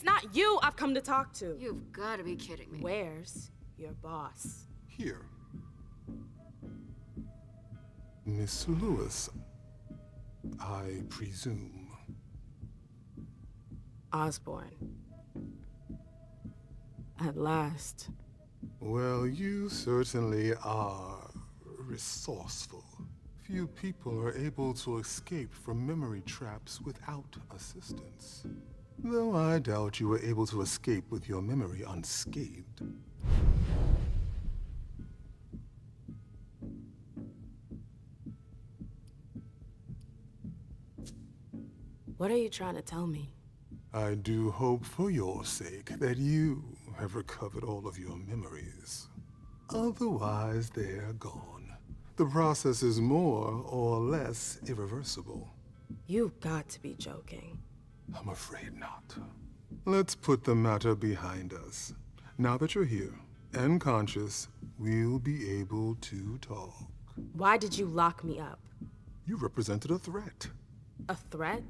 not you I've come to talk to. You've got to be kidding me. Where's your boss? Here. Miss Lewis, I presume. Osborne. At last. Well, you certainly are resourceful. Few people are able to escape from memory traps without assistance. Though I doubt you were able to escape with your memory unscathed. What are you trying to tell me? I do hope for your sake that you have recovered all of your memories. Otherwise, they're gone. The process is more or less irreversible. You've got to be joking. I'm afraid not. Let's put the matter behind us. Now that you're here and conscious, we'll be able to talk. Why did you lock me up? You represented a threat. A threat?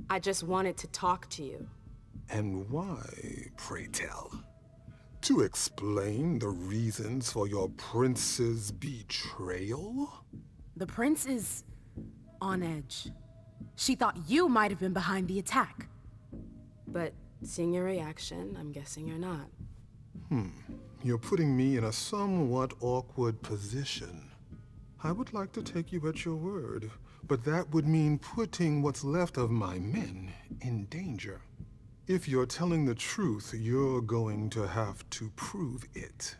I just wanted to talk to you. And why, pray tell? To explain the reasons for your prince's betrayal? The prince is on edge. She thought you might have been behind the attack. But seeing your reaction, I'm guessing you're not. You're putting me in a somewhat awkward position. I would like to take you at your word, but that would mean putting what's left of my men in danger. If you're telling the truth, you're going to have to prove it.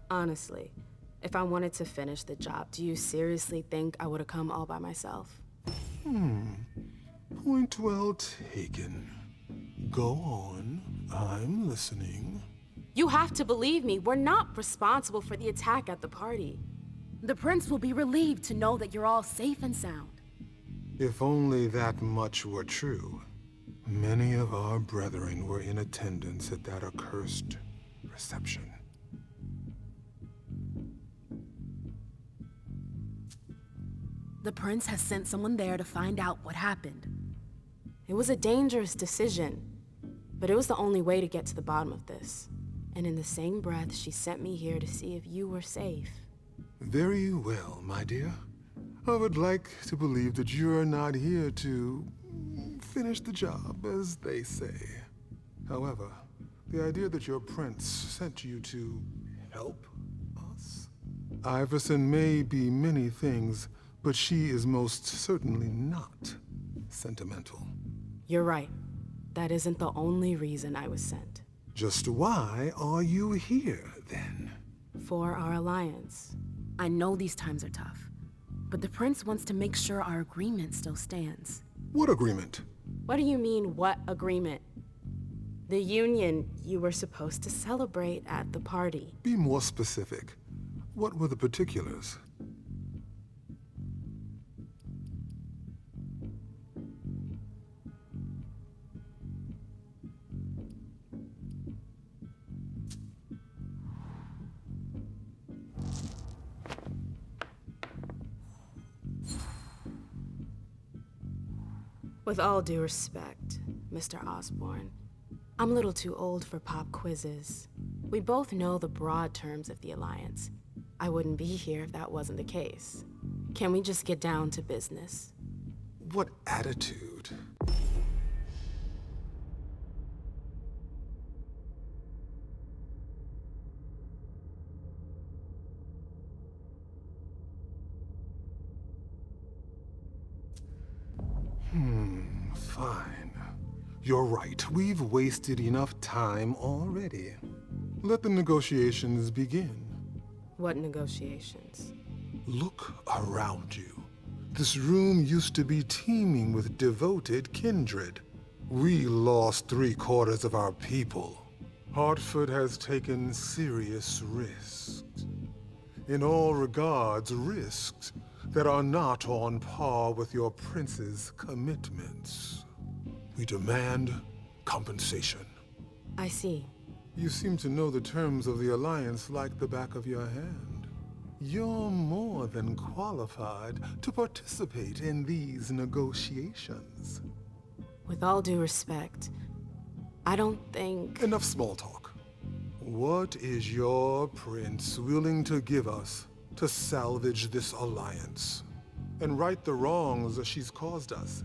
Honestly, if I wanted to finish the job, do you seriously think I would have come all by myself? Point well taken. Go on. I'm listening. You have to believe me. We're not responsible for the attack at the party. The prince will be relieved to know that you're all safe and sound. If only that much were true. Many of our brethren were in attendance at that accursed reception. The prince has sent someone there to find out what happened. It was a dangerous decision, but it was the only way to get to the bottom of this. And in the same breath, she sent me here to see if you were safe. Very well, my dear. I would like to believe that you're not here to finish the job, as they say. However, the idea that your prince sent you to help us? Iverson may be many things, but she is most certainly not sentimental. You're right. That isn't the only reason I was sent. Just why are you here, then? For our alliance. I know these times are tough, but the prince wants to make sure our agreement still stands. What agreement? What do you mean, what agreement? The union you were supposed to celebrate at the party. Be more specific. What were the particulars? With all due respect, Mr. Osborne, I'm a little too old for pop quizzes. We both know the broad terms of the Alliance. I wouldn't be here if that wasn't the case. Can we just get down to business? What attitude? Fine. You're right. We've wasted enough time already. Let the negotiations begin. What negotiations? Look around you. This room used to be teeming with devoted kindred. We lost 3/4 of our people. Hartford has taken serious risks. In all regards, risks that are not on par with your prince's commitments. We demand compensation. I see. You seem to know the terms of the alliance like the back of your hand. You're more than qualified to participate in these negotiations. With all due respect, I don't think... Enough small talk. What is your prince willing to give us to salvage this alliance and right the wrongs she's caused us?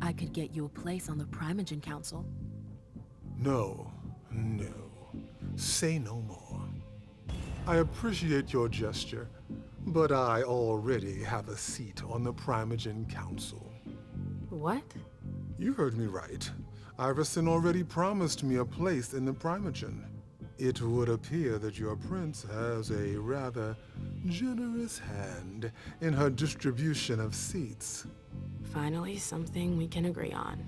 I could get you a place on the Primogen Council. No. Say no more. I appreciate your gesture, but I already have a seat on the Primogen Council. What? You heard me right. Iverson already promised me a place in the Primogen. It would appear that your prince has a rather generous hand in her distribution of seats. Finally, something we can agree on.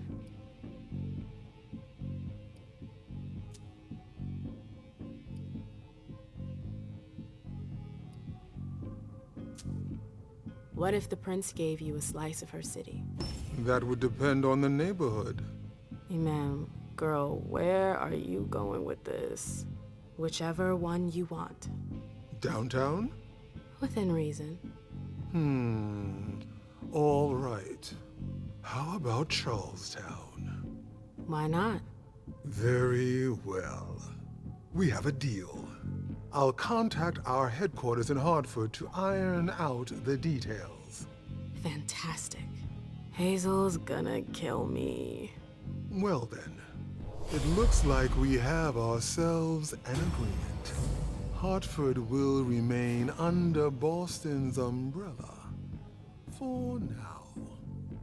What if the prince gave you a slice of her city? That would depend on the neighborhood. Hey, ma'am, girl, where are you going with this? Whichever one you want. Downtown? Within reason. All right. How about Charlestown? Why not? Very well. We have a deal. I'll contact our headquarters in Hartford to iron out the details. Fantastic. Hazel's gonna kill me. Well then, it looks like we have ourselves an agreement. Hartford will remain under Boston's umbrella. For now,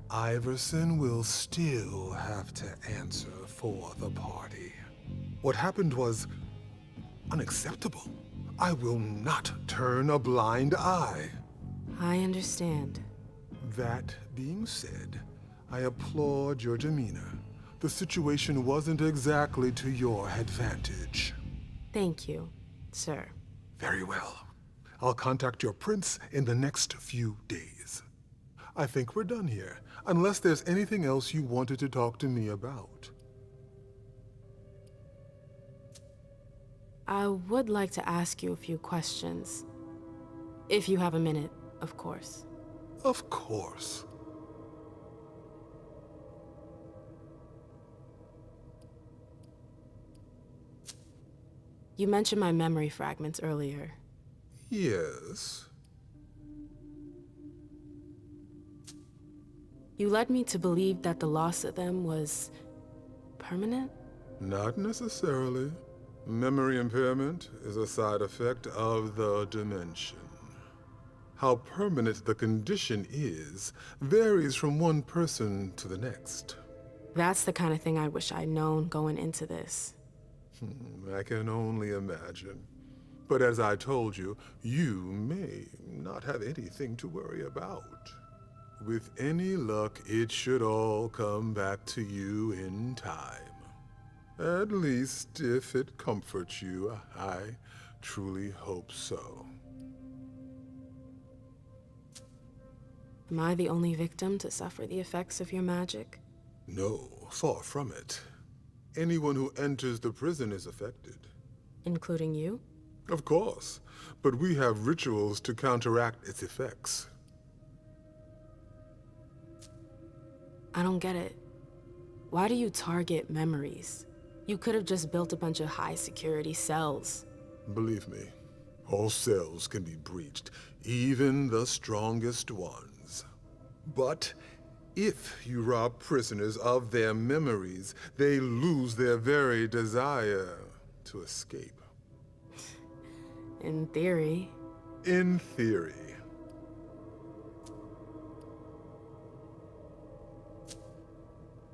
Iverson will still have to answer for the party. What happened was unacceptable. I will not turn a blind eye. I understand. That being said, I applaud your demeanor. The situation wasn't exactly to your advantage. Thank you, sir. Very well. I'll contact your prince in the next few days. I think we're done here, unless there's anything else you wanted to talk to me about. I would like to ask you a few questions. If you have a minute, of course. Of course. You mentioned my memory fragments earlier. Yes. You led me to believe that the loss of them was permanent? Not necessarily. Memory impairment is a side effect of the dimension. How permanent the condition is varies from one person to the next. That's the kind of thing I wish I'd known going into this. I can only imagine. But as I told you, you may not have anything to worry about. With any luck, it should all come back to you in time. At least, if it comforts you, I truly hope so. Am I the only victim to suffer the effects of your magic? No, far from it. Anyone who enters the prison is affected. Including you? Of course, but we have rituals to counteract its effects. I don't get it. Why do you target memories? You could have just built a bunch of high-security cells. Believe me, all cells can be breached, even the strongest ones. But if you rob prisoners of their memories, they lose their very desire to escape. In theory. In theory.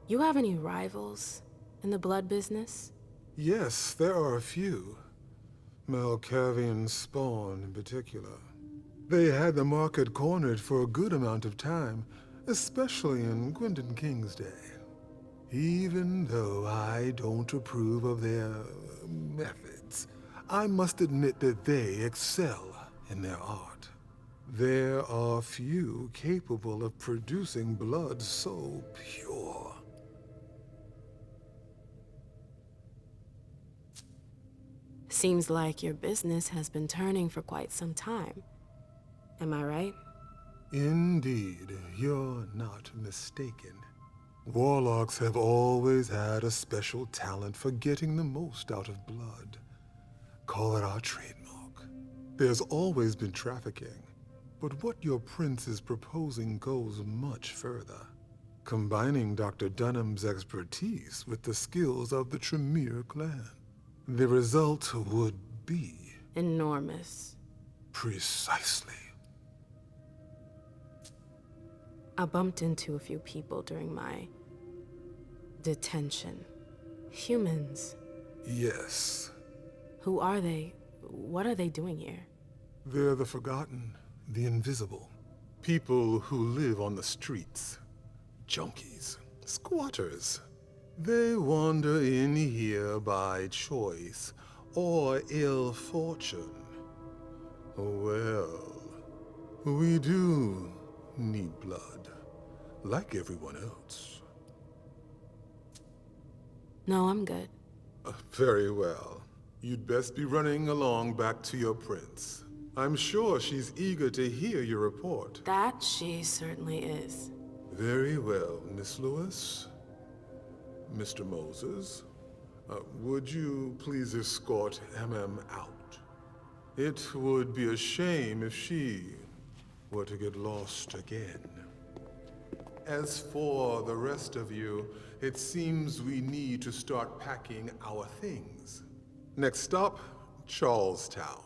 You have any rivals in the blood business? Yes, there are a few. Malkavian spawn in particular. They had the market cornered for a good amount of time, especially in Gwendon King's day. Even though I don't approve of their methods, I must admit that they excel in their art. There are few capable of producing blood so pure. Seems like your business has been turning for quite some time. Am I right? Indeed, you're not mistaken. Warlocks have always had a special talent for getting the most out of blood. Call it our trademark. There's always been trafficking, but what your prince is proposing goes much further, combining Dr. Dunham's expertise with the skills of the Tremere clan. The result would be... enormous. Precisely. I bumped into a few people during my detention. Humans. Yes. Who are they? What are they doing here? They're the forgotten, the invisible. People who live on the streets. Junkies. Squatters. They wander in here by choice or ill fortune. Well, we do need blood, like everyone else. No, I'm good. Very well. You'd best be running along back to your prince. I'm sure she's eager to hear your report. That she certainly is. Very well, Miss Lewis. Mr. Moses, would you please escort MM out? It would be a shame if she were to get lost again. As for the rest of you, it seems we need to start packing our things. Next stop, Charlestown.